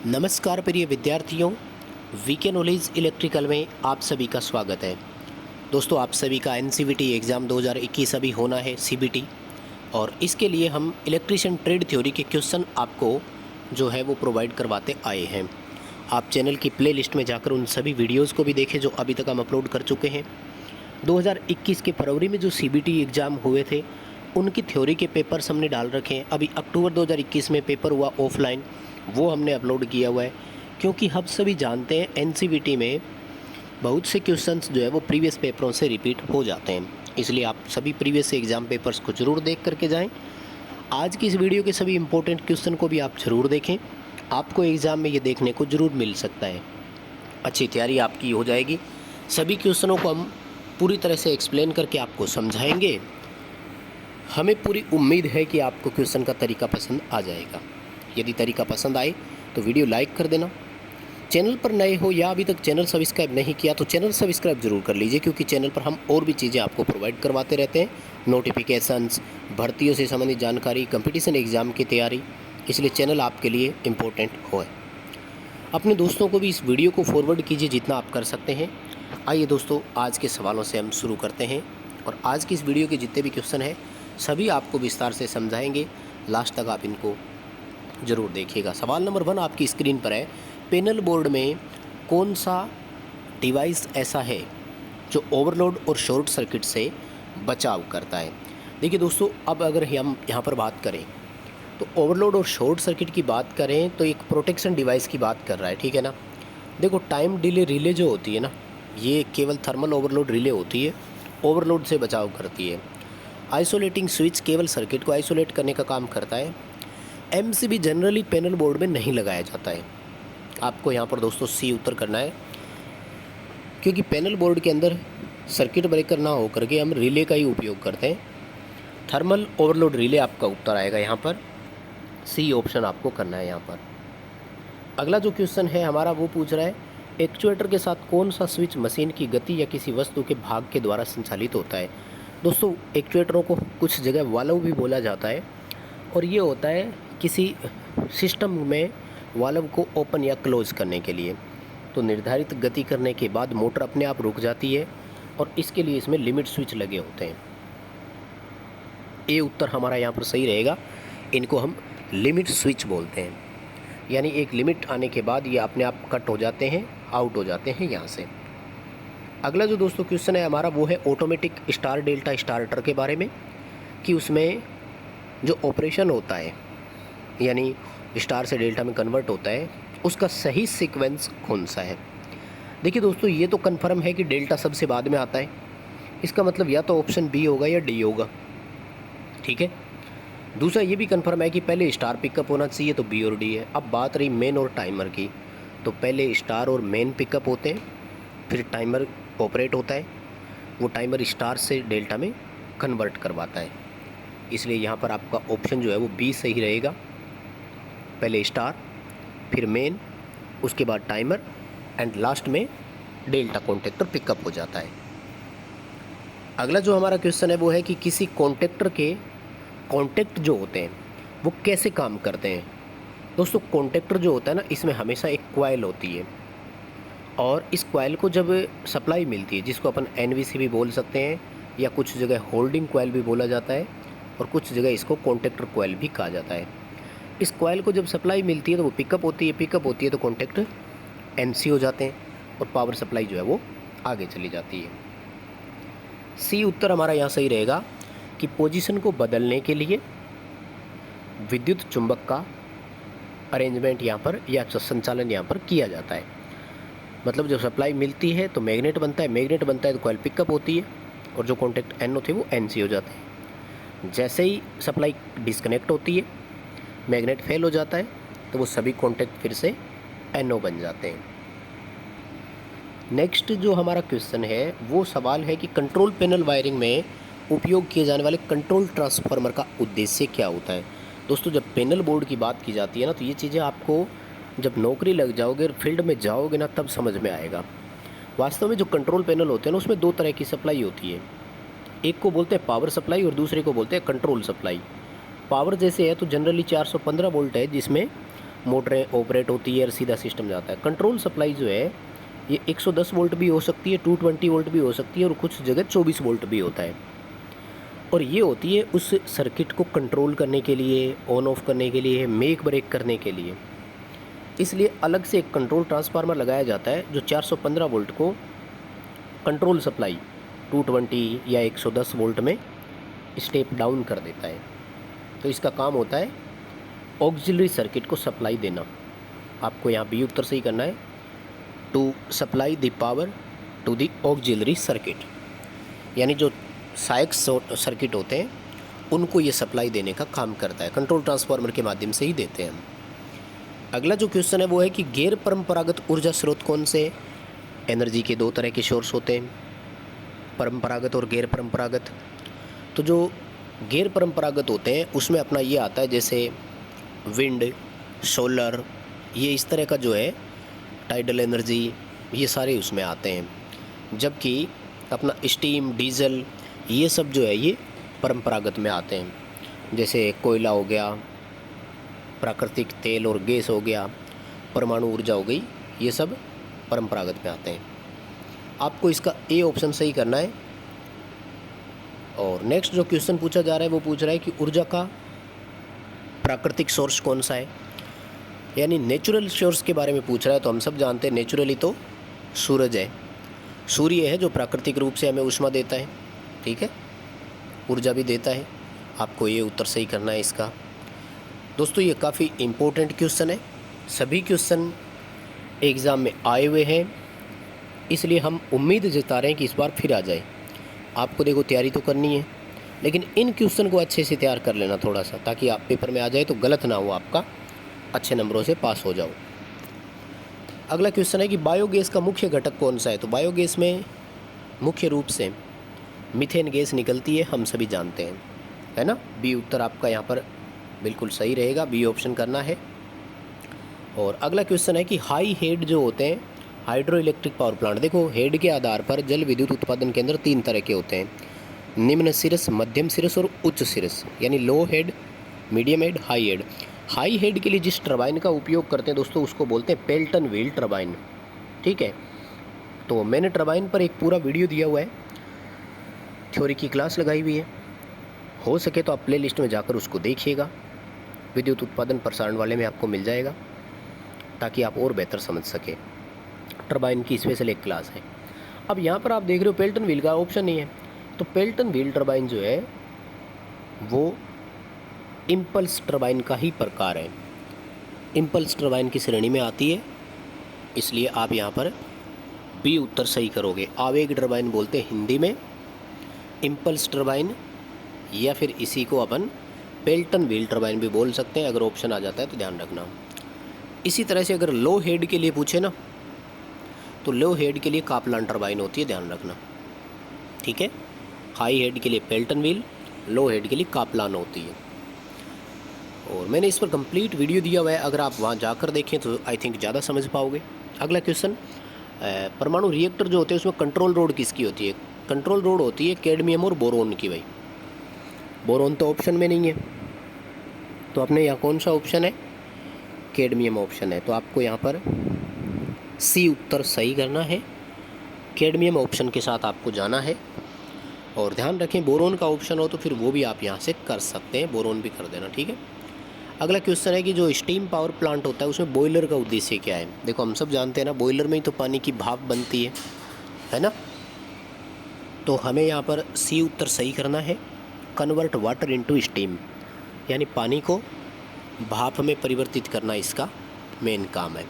नमस्कार प्रिय विद्यार्थियों, वीके नॉलेज इलेक्ट्रिकल में आप सभी का स्वागत है। दोस्तों, आप सभी का एनसीवीटी एग्ज़ाम 2021 अभी होना है, सीबीटी, और इसके लिए हम इलेक्ट्रिशियन ट्रेड थ्योरी के क्वेश्चन आपको जो है वो प्रोवाइड करवाते आए हैं। आप चैनल की प्लेलिस्ट में जाकर उन सभी वीडियोज़ को भी देखें जो अभी तक हम अपलोड कर चुके हैं। 2021 के फरवरी में जो सीबीटी एग्ज़ाम हुए थे उनकी थ्योरी के पेपर्स हमने डाल रखे हैं। अभी अक्टूबर 2021 में पेपर हुआ ऑफलाइन, वो हमने अपलोड किया हुआ है, क्योंकि हम सभी जानते हैं एनसीवीटी में बहुत से क्वेश्चंस जो है वो प्रीवियस पेपरों से रिपीट हो जाते हैं। इसलिए आप सभी प्रीवियस एग्ज़ाम पेपर्स को ज़रूर देख करके जाएं। आज की इस वीडियो के सभी इंपॉर्टेंट क्वेश्चन को भी आप ज़रूर देखें, आपको एग्ज़ाम में ये देखने को ज़रूर मिल सकता है। अच्छी तैयारी आपकी हो जाएगी। सभी क्वेश्चनों को हम पूरी तरह से एक्सप्लेन करके आपको समझाएंगे। हमें पूरी उम्मीद है कि आपको क्वेश्चन का तरीका पसंद आ जाएगा। यदि तरीका पसंद आए तो वीडियो लाइक कर देना। चैनल पर नए हो या अभी तक चैनल सब्सक्राइब नहीं किया तो चैनल सब्सक्राइब जरूर कर लीजिए, क्योंकि चैनल पर हम और भी चीज़ें आपको प्रोवाइड करवाते रहते हैं। नोटिफिकेशंस, भर्तियों से संबंधित जानकारी, कंपटीशन एग्ज़ाम की तैयारी, इसलिए चैनल आपके लिए इम्पोर्टेंट हो। अपने दोस्तों को भी इस वीडियो को फॉरवर्ड कीजिए जितना आप कर सकते हैं। आइए दोस्तों, आज के सवालों से हम शुरू करते हैं, और आज की इस वीडियो के जितने भी क्वेश्चन हैं सभी आपको विस्तार से समझाएंगे। लास्ट तक आप इनको ज़रूर देखिएगा। सवाल नंबर 1 आपकी स्क्रीन पर है। पैनल बोर्ड में कौन सा डिवाइस ऐसा है जो ओवरलोड और शॉर्ट सर्किट से बचाव करता है? देखिए दोस्तों, अब अगर हम यहाँ पर बात करें तो ओवरलोड और शॉर्ट सर्किट की बात करें तो एक प्रोटेक्शन डिवाइस की बात कर रहा है, ठीक है ना। देखो, टाइम डिले रिले जो होती है ना, ये केवल थर्मल ओवरलोड रिले होती है, ओवरलोड से बचाव करती है। आइसोलेटिंग स्विच केवल सर्किट को आइसोलेट करने का काम करता है। एमसीबी जनरली पैनल बोर्ड में नहीं लगाया जाता है। आपको यहाँ पर दोस्तों सी उत्तर करना है, क्योंकि पैनल बोर्ड के अंदर सर्किट ब्रेकर ना हो करके हम रिले का ही उपयोग करते हैं। थर्मल ओवरलोड रिले आपका उत्तर आएगा यहाँ पर, सी ऑप्शन आपको करना है यहाँ पर। अगला जो क्वेश्चन है हमारा वो पूछ रहा है, एक्चुएटर के साथ कौन सा स्विच मशीन की गति या किसी वस्तु के भाग के द्वारा संचालित होता है? दोस्तों, एक्चुएटरों को कुछ जगह वाल्व भी बोला जाता है, और ये होता है किसी सिस्टम में वाल्व को ओपन या क्लोज करने के लिए। तो निर्धारित गति करने के बाद मोटर अपने आप रुक जाती है, और इसके लिए इसमें लिमिट स्विच लगे होते हैं। ये उत्तर हमारा यहाँ पर सही रहेगा। इनको हम लिमिट स्विच बोलते हैं, यानी एक लिमिट आने के बाद ये अपने आप कट हो जाते हैं, आउट हो जाते हैं यहाँ से। अगला जो दोस्तों क्वेश्चन है हमारा वो है ऑटोमेटिक स्टार डेल्टा स्टार्टर के बारे में, कि उसमें जो ऑपरेशन होता है यानी स्टार से डेल्टा में कन्वर्ट होता है, उसका सही सीक्वेंस कौन सा है? देखिए दोस्तों, ये तो कन्फर्म है कि डेल्टा सबसे बाद में आता है। इसका मतलब या तो ऑप्शन बी होगा या डी होगा, ठीक है। दूसरा ये भी कन्फर्म है कि पहले स्टार पिकअप होना चाहिए, तो बी और डी है। अब बात रही मेन और टाइमर की, तो पहले स्टार और मेन पिकअप होते हैं, फिर टाइमर ऑपरेट होता है। वो टाइमर स्टार से डेल्टा में कन्वर्ट करवाता है, इसलिए यहाँ पर आपका ऑप्शन जो है वो बी सही रहेगा। पहले स्टार, फिर मेन, उसके बाद टाइमर, एंड लास्ट में डेल्टा कॉन्टेक्टर पिकअप हो जाता है। अगला जो हमारा क्वेश्चन है वो है कि किसी कॉन्टेक्टर के कॉन्टेक्ट जो होते हैं वो कैसे काम करते हैं? दोस्तों, कॉन्टेक्टर जो होता है ना, इसमें हमेशा एक कॉइल होती है, और इस कॉइल को जब सप्लाई मिलती है, जिसको अपन एनवीसी भी बोल सकते हैं, या कुछ जगह होल्डिंग कॉइल भी बोला जाता है, और कुछ जगह इसको कॉन्टेक्टर कॉइल भी कहा जाता है। इस कॉइल को जब सप्लाई मिलती है तो वो पिकअप होती है तो कॉन्टेक्ट एनसी हो जाते हैं, और पावर सप्लाई जो है वो आगे चली जाती है। सी उत्तर हमारा यहाँ सही रहेगा कि पोजीशन को बदलने के लिए विद्युत चुंबक का अरेंजमेंट यहाँ पर या संचालन यहाँ पर किया जाता है। मतलब जब सप्लाई मिलती है तो मैग्नेट बनता है तो कॉइल पिकअप होती है, और जो कॉन्टेक्ट एन होते हैं वो एनसी हो जाते हैं। जैसे ही सप्लाई डिस्कनेक्ट होती है, मैग्नेट फेल हो जाता है, तो वो सभी कॉन्टेक्ट फिर से एनओ बन जाते हैं। नेक्स्ट जो हमारा क्वेश्चन है वो सवाल है कि कंट्रोल पैनल वायरिंग में उपयोग किए जाने वाले कंट्रोल ट्रांसफार्मर का उद्देश्य क्या होता है? दोस्तों, जब पैनल बोर्ड की बात की जाती है ना, तो ये चीज़ें आपको जब नौकरी लग जाओगे, फील्ड में जाओगे ना, तब समझ में आएगा। वास्तव में जो कंट्रोल पैनल होते हैं ना, उसमें 2 तरह की सप्लाई होती है। एक को बोलते हैं पावर सप्लाई और दूसरे को बोलते हैं कंट्रोल सप्लाई। पावर जैसे है तो जनरली 415 वोल्ट है, जिसमें मोटरें ऑपरेट होती है और सीधा सिस्टम जाता है। कंट्रोल सप्लाई जो है ये 110 वोल्ट भी हो सकती है, 220 वोल्ट भी हो सकती है और कुछ जगह 24 वोल्ट भी होता है। और ये होती है उस सर्किट को कंट्रोल करने के लिए, ऑन ऑफ करने के लिए, मेक ब्रेक करने के लिए। इसलिए अलग से एक कंट्रोल ट्रांसफार्मर लगाया जाता है जो 415 वोल्ट को कंट्रोल सप्लाई 220 या 110 वोल्ट में स्टेप डाउन कर देता है। तो इसका काम होता है ऑक्सिलरी सर्किट को सप्लाई देना। आपको यहाँ बी उत्तर सही करना है, to supply the power to the auxiliary circuit, यानी जो सहायक सर्किट होते हैं उनको ये सप्लाई देने का काम करता है। कंट्रोल ट्रांसफार्मर के माध्यम से ही देते हैं हम। अगला जो क्वेश्चन है वो है कि गैर परंपरागत ऊर्जा स्रोत कौन से? एनर्जी के दो तरह के सोर्स होते हैं, परंपरागत और गैर परंपरागत। तो जो गैर परंपरागत होते हैं उसमें अपना ये आता है जैसे विंड, सोलर, ये इस तरह का जो है टाइडल एनर्जी, ये सारे उसमें आते हैं। जबकि अपना स्टीम, डीजल, ये सब जो है ये परंपरागत में आते हैं। जैसे कोयला हो गया, प्राकृतिक तेल और गैस हो गया, परमाणु ऊर्जा हो गई, ये सब परंपरागत में आते हैं। आपको इसका ए ऑप्शन सही करना है। और नेक्स्ट जो क्वेश्चन पूछा जा रहा है वो पूछ रहा है कि ऊर्जा का प्राकृतिक सोर्स कौन सा है, यानी नेचुरल सोर्स के बारे में पूछ रहा है। तो हम सब जानते हैं नेचुरली तो सूरज है, सूर्य है जो प्राकृतिक रूप से हमें ऊष्मा देता है, ठीक है, ऊर्जा भी देता है। आपको ये उत्तर सही करना है इसका। दोस्तों ये काफ़ी इम्पोर्टेंट क्वेश्चन है, सभी क्वेश्चन एग्ज़ाम में आए हुए हैं, इसलिए हम उम्मीद जता रहे हैं कि इस बार फिर आ जाए। आपको देखो तैयारी तो करनी है, लेकिन इन क्वेश्चन को अच्छे से तैयार कर लेना थोड़ा सा, ताकि आप पेपर में आ जाए तो गलत ना हो, आपका अच्छे नंबरों से पास हो जाओ। अगला क्वेश्चन है कि बायोगैस का मुख्य घटक कौन सा है? तो बायोगैस में मुख्य रूप से मीथेन गैस निकलती है, हम सभी जानते हैं, है ना। बी उत्तर आपका यहाँ पर बिल्कुल सही रहेगा, बी ऑप्शन करना है। और अगला क्वेश्चन है कि हाई हेड जो होते हैं हाइड्रो इलेक्ट्रिक पावर प्लांट, देखो हेड के आधार पर जल विद्युत उत्पादन केंद्र 3 तरह के होते हैं, निम्न सिरस, मध्यम सिरस और उच्च सिरस, यानी low head, medium head, high head. High head के लिए जिस टरबाइन का उपयोग करते हैं दोस्तों उसको बोलते हैं पेल्टन व्हील टरबाइन, ठीक है। तो मैंने टरबाइन पर एक पूरा वीडियो दिया हुआ है, थ्योरी की क्लास लगाई हुई है, हो सके तो आप प्ले लिस्ट में जाकर उसको देखिएगा, विद्युत उत्पादन प्रसारण वाले में आपको मिल जाएगा, ताकि आप और बेहतर समझ सकें। टरबाइन की स्पेशल एक क्लास है। अब यहाँ पर आप देख रहे हो पेल्टन व्हील का ऑप्शन नहीं है, तो पेल्टन व्हील टरबाइन जो है वो इम्पल्स टरबाइन का ही प्रकार है, इम्पल्स टरबाइन की श्रेणी में आती है, इसलिए आप यहाँ पर बी उत्तर सही करोगे। आवेग टरबाइन बोलते हैं हिंदी में, इम्पल्स टरबाइन, या फिर इसी को अपन पेल्टन व्हील टरबाइन भी बोल सकते हैं। अगर ऑप्शन आ जाता है तो ध्यान रखना। इसी तरह से अगर लो हेड के लिए पूछे ना, तो लो हेड के लिए कापलान टरबाइन होती है, ध्यान रखना, ठीक है। हाई हेड के लिए पेल्टन व्हील, लो हेड के लिए कापलान होती है। और मैंने इस पर कंप्लीट वीडियो दिया हुआ है, अगर आप वहाँ जाकर देखें तो आई थिंक ज़्यादा समझ पाओगे। अगला क्वेश्चन, परमाणु रिएक्टर जो होते हैं उसमें कंट्रोल रोड किसकी होती है? कंट्रोल रोड होती है कैडमियम और बोरोन की। भाई बोरोन तो ऑप्शन में नहीं है, तो अपने यहाँ कौन सा ऑप्शन है? कैडमियम ऑप्शन है। तो आपको यहाँ पर सी उत्तर सही करना है, कैडमियम ऑप्शन के साथ आपको जाना है। और ध्यान रखें बोरोन का ऑप्शन हो तो फिर वो भी आप यहाँ से कर सकते हैं, बोरोन भी कर देना, ठीक है। अगला क्वेश्चन है कि जो स्टीम पावर प्लांट होता है उसमें बॉयलर का उद्देश्य क्या है? देखो हम सब जानते हैं ना, बॉयलर में ही तो पानी की भाप बनती है ना। तो हमें यहाँ पर सी उत्तर सही करना है, कन्वर्ट वाटर इनटू स्टीम, यानी पानी को भाप में परिवर्तित करना इसका मेन काम है।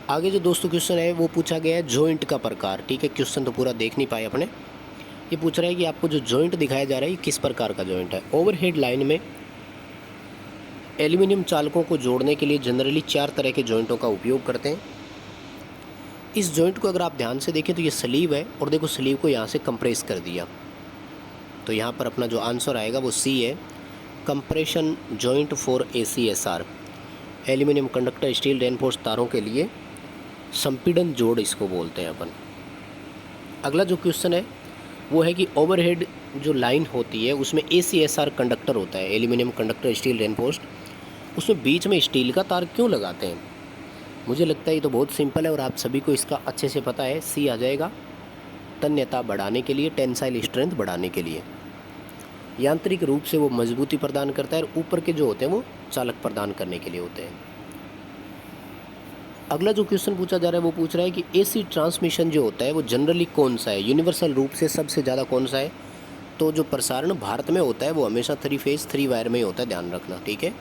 आगे जो दोस्तों क्वेश्चन है वो पूछा गया है जॉइंट का प्रकार, ठीक है। क्वेश्चन तो पूरा देख नहीं पाए अपने, ये पूछ रहा है कि आपको जो जॉइंट दिखाया जा रहा है किस प्रकार का जॉइंट है। ओवरहेड लाइन में एल्यूमिनियम चालकों को जोड़ने के लिए जनरली 4 तरह के जॉइंटों का उपयोग करते हैं। इस जॉइंट को अगर आप ध्यान से देखें तो ये स्लीव है, और देखो स्लीव को यहाँ से कंप्रेस कर दिया, तो यहाँ पर अपना जो आंसर आएगा वो सी है, compression joint for ACSR, aluminium conductor steel reinforce तारों के लिए संपीड़न जोड़ इसको बोलते हैं अपन। अगला जो क्वेश्चन है वो है कि ओवरहेड जो लाइन होती है उसमें ACSR कंडक्टर होता है, एल्यूमिनियम कंडक्टर स्टील रेनफोर्स्ड, उसमें बीच में स्टील का तार क्यों लगाते हैं? मुझे लगता है ये तो बहुत सिंपल है और आप सभी को इसका अच्छे से पता है। सी आ जाएगा, तन्यता बढ़ाने के लिए, टेंसाइल स्ट्रेंथ बढ़ाने के लिए। यांत्रिक रूप से वो मजबूती प्रदान करता है और ऊपर के जो होते हैं वो चालक प्रदान करने के लिए होते हैं। अगला जो क्वेश्चन पूछा जा रहा है वो पूछ रहा है कि एसी ट्रांसमिशन जो होता है वो जनरली कौन सा है, यूनिवर्सल रूप से सबसे ज़्यादा कौन सा है? तो जो प्रसारण भारत में होता है वो हमेशा 3 फेज 3 वायर में ही होता है, ध्यान रखना, ठीक है।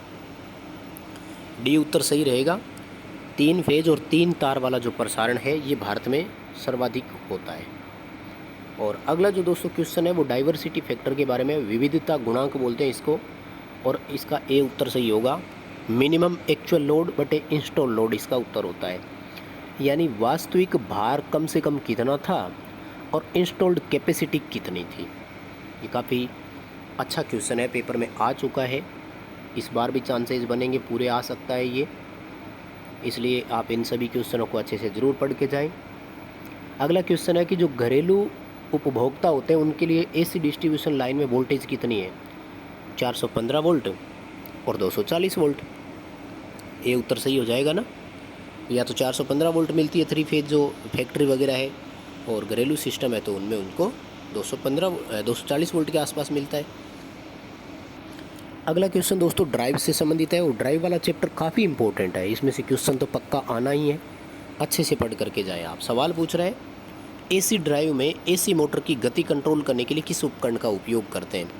डी उत्तर सही रहेगा। 3 फेज और 3 तार वाला जो प्रसारण है ये भारत में सर्वाधिक होता है। और अगला जो दोस्तों क्वेश्चन है वो डाइवर्सिटी फैक्टर के बारे में, विविधता गुणांक बोलते हैं इसको, और इसका ए उत्तर सही होगा। मिनिमम एक्चुअल लोड बटे इंस्टॉल लोड इसका उत्तर होता है, यानी वास्तविक भार कम से कम कितना था और इंस्टॉल्ड कैपेसिटी कितनी थी। ये काफ़ी अच्छा क्वेश्चन है, पेपर में आ चुका है, इस बार भी चांसेस बनेंगे पूरे आ सकता है ये, इसलिए आप इन सभी क्वेश्चनों को अच्छे से ज़रूर पढ़ के जाएं। अगला क्वेश्चन है कि जो घरेलू उपभोक्ता होते हैं उनके लिए एसी डिस्ट्रीब्यूशन लाइन में वोल्टेज कितनी है? 415 वोल्ट और 240 वोल्ट। ये उत्तर सही हो जाएगा ना। या तो 415 वोल्ट मिलती है 3 फेज जो फैक्ट्री वगैरह है, और घरेलू सिस्टम है तो उनमें उनको 240 वोल्ट के आसपास मिलता है। अगला क्वेश्चन दोस्तों ड्राइव से संबंधित है और ड्राइव वाला चैप्टर काफ़ी इंपॉर्टेंट है, इसमें से क्वेश्चन तो पक्का आना ही है, अच्छे से पढ़ करके जाए आप। सवाल पूछ रहे हैं एसी ड्राइव में एसी मोटर की गति कंट्रोल करने के लिए किस उपकरण का उपयोग करते हैं?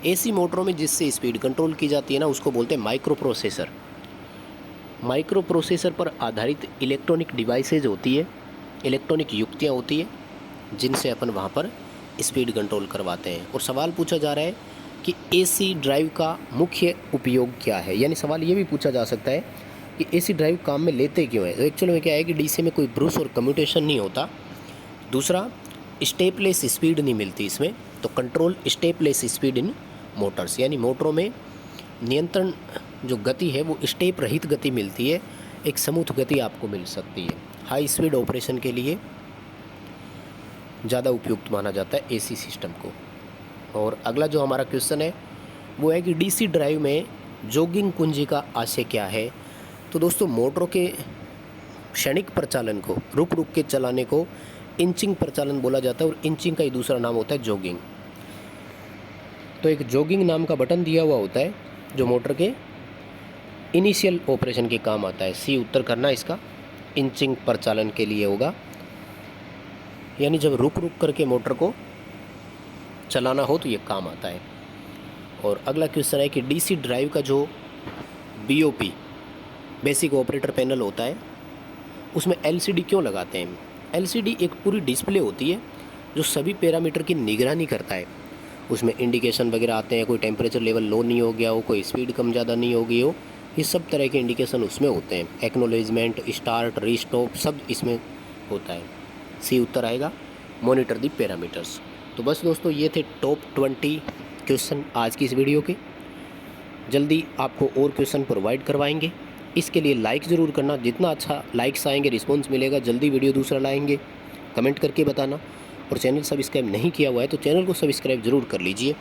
एसी मोटरों में जिससे स्पीड कंट्रोल की जाती है ना, उसको बोलते हैं माइक्रो प्रोसेसर। माइक्रो प्रोसेसर पर आधारित इलेक्ट्रॉनिक डिवाइसेज होती है, इलेक्ट्रॉनिक युक्तियाँ होती है जिनसे अपन वहाँ पर स्पीड कंट्रोल करवाते हैं। और सवाल पूछा जा रहा है कि एसी ड्राइव का मुख्य उपयोग क्या है, यानी सवाल ये भी पूछा जा सकता है कि एसी ड्राइव काम में लेते क्यों है। तो एक्चुअल में क्या है कि डीसी में कोई ब्रूस और कम्यूटेशन नहीं होता, दूसरा स्टेपलेस स्पीड नहीं मिलती इसमें, तो control stepless speed in Motors, यानी मोटरों में नियंत्रण जो गति है वो स्टेप रहित गति मिलती है, एक स्मूथ गति आपको मिल सकती है। हाई स्पीड ऑपरेशन के लिए ज़्यादा उपयुक्त माना जाता है एसी सिस्टम को। और अगला जो हमारा क्वेश्चन है वो है कि डीसी ड्राइव में जॉगिंग कुंजी का आशय क्या है? तो दोस्तों मोटरों के क्षणिक प्रचालन को, रुक रुक के चलाने को इंचिंग प्रचालन बोला जाता है, और इंचिंग का ही दूसरा नाम होता है जॉगिंग। तो एक जॉगिंग नाम का बटन दिया हुआ होता है जो मोटर के इनिशियल ऑपरेशन के काम आता है। सी उत्तर करना इसका, इंचिंग प्रचालन के लिए होगा, यानी जब रुक रुक करके मोटर को चलाना हो तो ये काम आता है। और अगला क्वेश्चन है कि डीसी ड्राइव का जो बीओपी बेसिक ऑपरेटर पैनल होता है उसमें एलसीडी क्यों लगाते हैं? एलसीडी एक पूरी डिस्प्ले होती है जो सभी पैरामीटर की निगरानी करता है, उसमें इंडिकेशन वगैरह आते हैं, कोई टेम्परेचर लेवल लो नहीं हो गया हो, कोई स्पीड कम ज़्यादा नहीं हो गई हो, ये सब तरह के इंडिकेशन उसमें होते हैं। एक्नॉलेजमेंट, स्टार्ट, रीस्टॉप सब इसमें होता है। सी उत्तर आएगा, मॉनिटर दी पैरामीटर्स। तो बस दोस्तों ये थे टॉप 20 क्वेश्चन आज की इस वीडियो के। जल्दी आपको और क्वेश्चन प्रोवाइड करवाएंगे, इसके लिए लाइक ज़रूर करना, जितना अच्छा लाइक्स आएंगे रिस्पॉन्स मिलेगा, जल्दी वीडियो दूसरा लाएंगे, कमेंट करके बताना। और चैनल सब्सक्राइब नहीं किया हुआ है तो चैनल को सब्सक्राइब ज़रूर कर लीजिए।